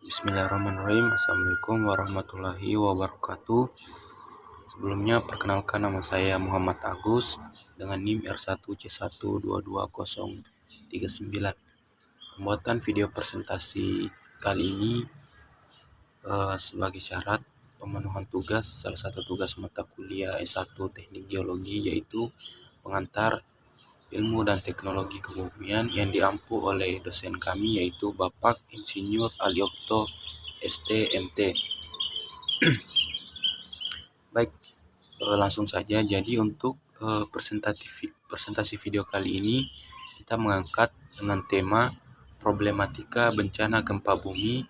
Bismillahirrahmanirrahim. Assalamualaikum warahmatullahi wabarakatuh. Sebelumnya perkenalkan, nama saya Muhammad Agus dengan NIM R1C1222039. Pembuatan video presentasi kali ini sebagai syarat pemenuhan tugas salah satu tugas mata kuliah S1 Teknik Geologi, yaitu pengantar ilmu dan teknologi kebumian yang diampu oleh dosen kami, yaitu Bapak Insinyur Aliokto STMT. Baik, langsung saja. Jadi untuk presentasi video kali ini kita mengangkat dengan tema problematika bencana gempa bumi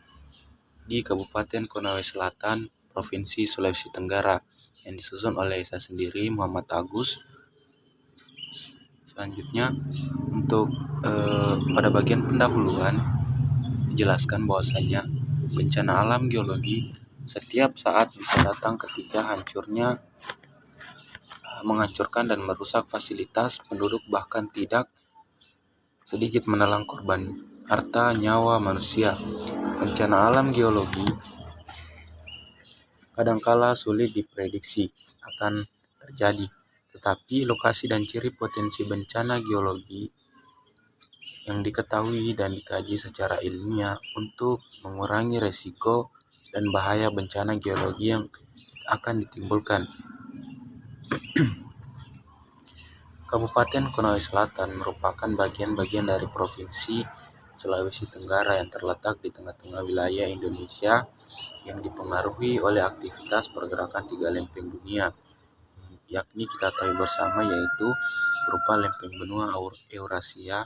di Kabupaten Konawe Selatan, Provinsi Sulawesi Tenggara, yang disusun oleh saya sendiri, Muhammad Agus. Selanjutnya, untuk pada bagian pendahuluan dijelaskan bahwasanya bencana alam geologi setiap saat bisa datang ketika menghancurkan dan merusak fasilitas penduduk, bahkan tidak sedikit menelan korban harta nyawa manusia. Bencana alam geologi kadangkala sulit diprediksi akan terjadi, tetapi lokasi dan ciri potensi bencana geologi yang diketahui dan dikaji secara ilmiah untuk mengurangi resiko dan bahaya bencana geologi yang akan ditimbulkan. Kabupaten Konawe Selatan merupakan bagian-bagian dari Provinsi Sulawesi Tenggara yang terletak di tengah-tengah wilayah Indonesia yang dipengaruhi oleh aktivitas pergerakan 3 lempeng dunia, yakni kita tahu bersama, yaitu berupa lempeng benua Eurasia,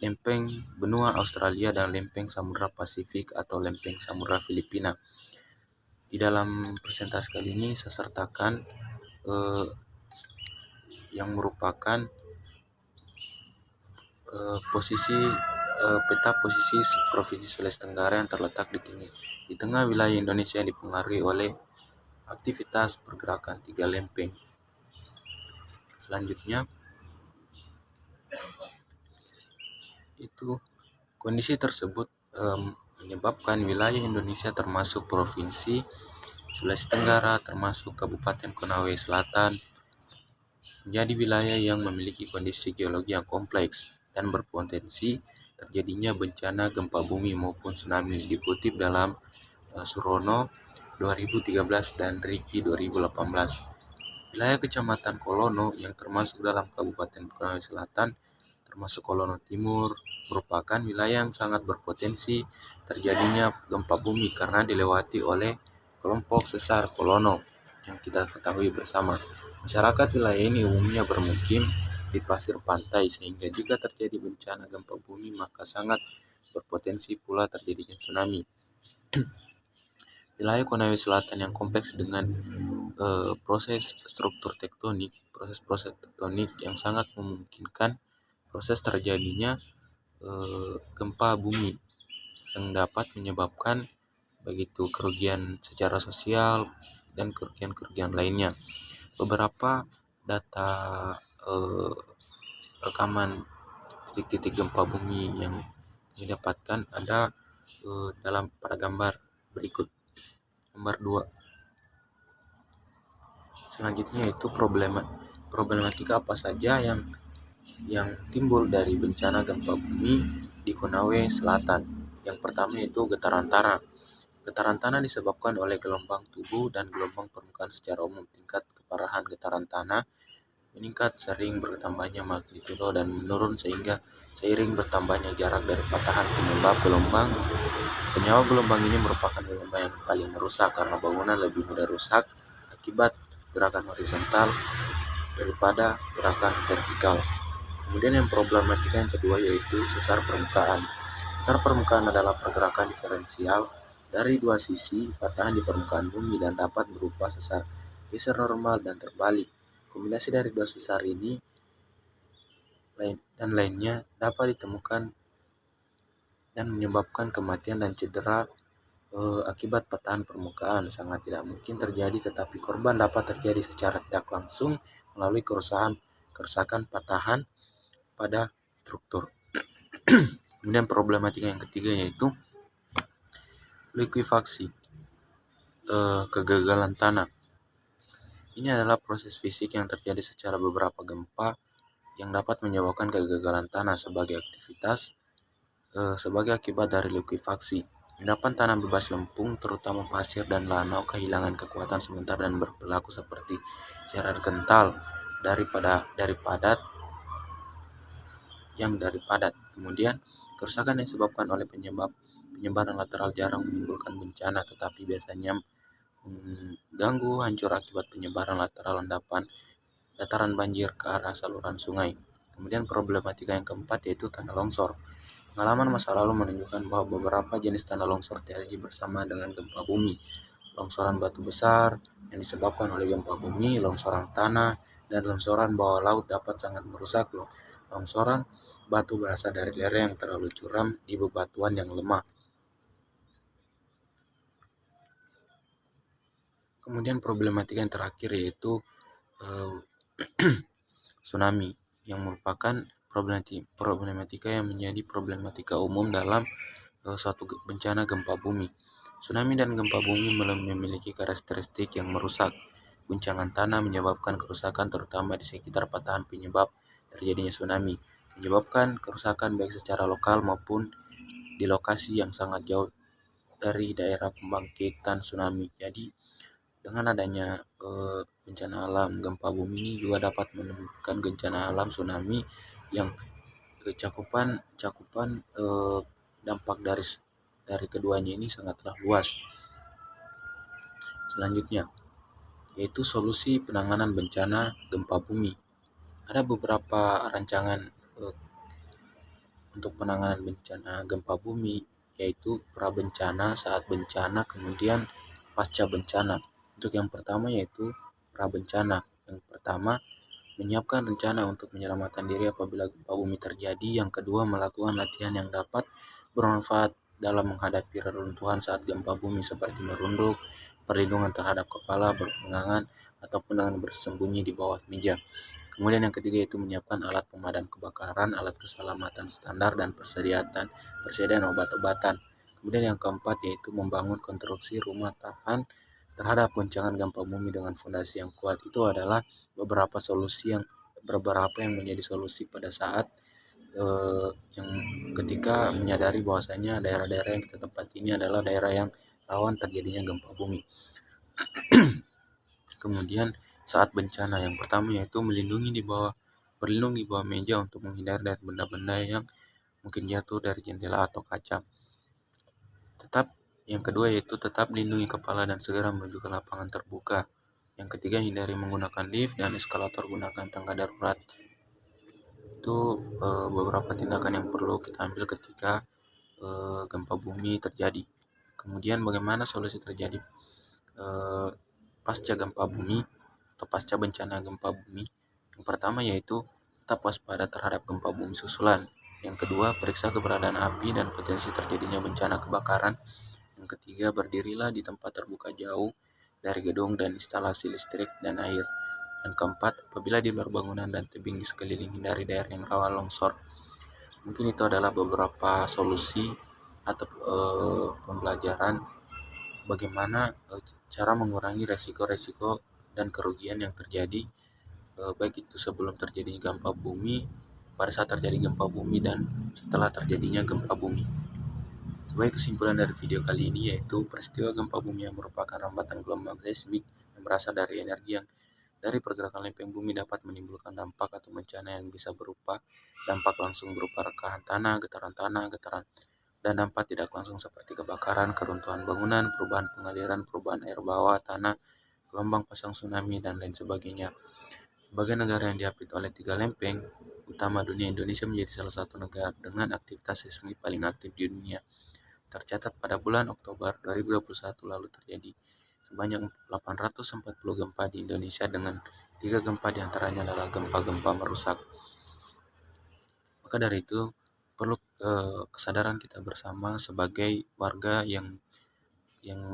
lempeng benua Australia, dan lempeng Samudra Pasifik atau lempeng Samudra Filipina. Di dalam presentasi kali ini saya sertakan yang merupakan peta posisi Provinsi Sulawesi Tenggara yang terletak di tengah wilayah Indonesia yang dipengaruhi oleh aktivitas pergerakan 3 lempeng. Selanjutnya, itu kondisi tersebut menyebabkan wilayah Indonesia termasuk Provinsi Sulawesi Tenggara, termasuk Kabupaten Konawe Selatan, menjadi wilayah yang memiliki kondisi geologi yang kompleks dan berpotensi terjadinya bencana gempa bumi maupun tsunami, dikutip dalam Surono 2013 dan Riki 2018. Wilayah Kecamatan Kolono yang termasuk dalam Kabupaten Konawe Selatan, termasuk Kolono Timur, merupakan wilayah yang sangat berpotensi terjadinya gempa bumi karena dilewati oleh kelompok sesar Kolono yang kita ketahui bersama. Masyarakat wilayah ini umumnya bermukim di pasir pantai, sehingga jika terjadi bencana gempa bumi maka sangat berpotensi pula terjadinya tsunami. Wilayah Konawe Selatan yang kompleks dengan proses tektonik yang sangat memungkinkan proses terjadinya gempa bumi yang dapat menyebabkan begitu kerugian secara sosial dan kerugian lainnya. Beberapa data rekaman titik-titik gempa bumi yang didapatkan ada pada gambar berikut, gambar 2. Selanjutnya itu problematika apa saja yang timbul dari bencana gempa bumi di Konawe Selatan. Yang pertama itu getaran tanah. Getaran tanah disebabkan oleh gelombang tubuh dan gelombang permukaan secara umum. Tingkat keparahan getaran tanah meningkat sering bertambahnya magnitudo dan menurun seiring bertambahnya jarak dari patahan. Penyebab gelombang ini merupakan gelombang yang paling merusak karena bangunan lebih mudah rusak akibat gerakan horizontal daripada gerakan vertikal. Kemudian yang problematika yang kedua yaitu sesar permukaan. Sesar permukaan adalah pergerakan diferensial dari dua sisi patahan di permukaan bumi dan dapat berupa sesar geser normal dan terbalik. Kombinasi dari dua sesar ini dan lainnya dapat ditemukan dan menyebabkan kematian dan cedera akibat patahan permukaan. Sangat tidak mungkin terjadi, tetapi korban dapat terjadi secara tidak langsung melalui kerusakan patahan pada struktur. Kemudian problematika yang ketiga yaitu Likuifaksi, kegagalan tanah. Ini adalah proses fisik yang terjadi secara beberapa gempa yang dapat menyebabkan kegagalan tanah sebagai akibat dari likuifaksi. Endapan tanah bebas lempung, terutama pasir dan lanau, kehilangan kekuatan sebentar dan berperilaku seperti cairan kental dari padat. Kemudian, kerusakan yang disebabkan oleh penyebaran lateral jarang menimbulkan bencana, tetapi biasanya mengganggu hancur akibat penyebaran lateral endapan dataran banjir ke arah saluran sungai. Kemudian problematika yang keempat yaitu tanah longsor. Pengalaman masa lalu menunjukkan bahwa beberapa jenis tanah longsor terjadi bersama dengan gempa bumi. Longsoran batu besar yang disebabkan oleh gempa bumi, longsoran tanah, dan longsoran bawah laut dapat sangat merusak. Longsoran batu berasal dari lereng yang terlalu curam di bebatuan yang lemah. Kemudian problematika yang terakhir yaitu tsunami, yang merupakan problematika yang menjadi problematika umum dalam suatu bencana gempa bumi. Tsunami dan gempa bumi memiliki karakteristik yang merusak. Guncangan tanah menyebabkan kerusakan terutama di sekitar patahan penyebab terjadinya tsunami, menyebabkan kerusakan baik secara lokal maupun di lokasi yang sangat jauh dari daerah pembangkitan tsunami. Jadi dengan adanya bencana alam gempa bumi ini juga dapat menimbulkan bencana alam tsunami yang cakupan dampak dari keduanya ini sangatlah luas. Selanjutnya yaitu solusi penanganan bencana gempa bumi. Ada beberapa rancangan untuk penanganan bencana gempa bumi, yaitu prabencana, saat bencana, kemudian pasca bencana. Untuk yang pertama yaitu prabencana. Yang pertama, menyiapkan rencana untuk menyelamatkan diri apabila gempa bumi terjadi. Yang kedua, melakukan latihan yang dapat bermanfaat dalam menghadapi reruntuhan saat gempa bumi seperti merunduk, perlindungan terhadap kepala, berpegangan, ataupun dengan bersembunyi di bawah meja. Kemudian yang ketiga yaitu menyiapkan alat pemadam kebakaran, alat keselamatan standar, dan persediaan obat-obatan. Kemudian yang keempat yaitu membangun konstruksi rumah tahan terhadap goncangan gempa bumi dengan fondasi yang kuat. Itu adalah beberapa yang menjadi solusi pada saat yang ketika menyadari bahwasanya daerah-daerah yang kita tempati ini adalah daerah yang rawan terjadinya gempa bumi. Kemudian saat bencana yang pertama yaitu berlindung di bawah meja untuk menghindari dari benda-benda yang mungkin jatuh dari jendela atau kaca. Yang kedua yaitu tetap lindungi kepala dan segera menuju ke lapangan terbuka. Yang ketiga, hindari menggunakan lift dan eskalator, gunakan tangga darurat. Itu beberapa tindakan yang perlu kita ambil ketika gempa bumi terjadi. Kemudian bagaimana solusi terjadi pasca gempa bumi atau pasca bencana gempa bumi? Yang pertama yaitu tetap waspada terhadap gempa bumi susulan. Yang kedua, periksa keberadaan api dan potensi terjadinya bencana kebakaran. Yang ketiga, berdirilah di tempat terbuka jauh dari gedung dan instalasi listrik dan air. Dan keempat, apabila di luar bangunan dan tebing di sekeliling hindari daerah yang rawan longsor. Mungkin itu adalah beberapa solusi atau pembelajaran bagaimana cara mengurangi resiko-resiko dan kerugian yang terjadi baik itu sebelum terjadinya gempa bumi, pada saat terjadi gempa bumi, dan setelah terjadinya gempa bumi. Sebagai kesimpulan dari video kali ini yaitu peristiwa gempa bumi yang merupakan rambatan gelombang seismik yang berasal dari energi yang dari pergerakan lempeng bumi dapat menimbulkan dampak atau bencana yang bisa berupa dampak langsung berupa rekahan tanah, getaran, dan dampak tidak langsung seperti kebakaran, keruntuhan bangunan, perubahan pengaliran, perubahan air bawah tanah, gelombang pasang tsunami, dan lain sebagainya. Sebagai negara yang diapit oleh 3 lempeng utama dunia, Indonesia menjadi salah satu negara dengan aktivitas seismik paling aktif di dunia. Tercatat pada bulan Oktober 2021 lalu terjadi sebanyak 840 gempa di Indonesia dengan 3 gempa diantaranya adalah gempa-gempa merusak. Maka dari itu perlu kesadaran kita bersama sebagai warga yang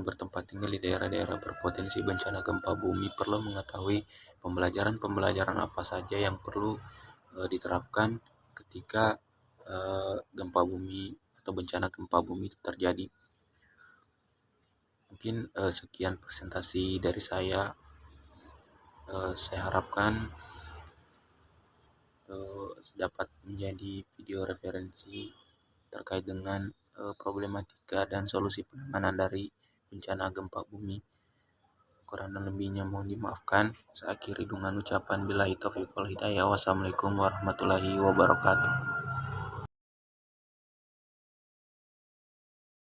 bertempat tinggal di daerah-daerah berpotensi bencana gempa bumi, perlu mengetahui pembelajaran apa saja yang perlu diterapkan ketika gempa bumi atau bencana gempa bumi itu terjadi. Mungkin sekian presentasi dari saya. Saya harapkan dapat menjadi video referensi terkait dengan problematika dan solusi penanganan dari bencana gempa bumi. Kurang dan lebihnya mohon dimaafkan. Saya akhiri dengan ucapan billahi taufiq wal hidayah. Wassalamualaikum warahmatullahi wabarakatuh.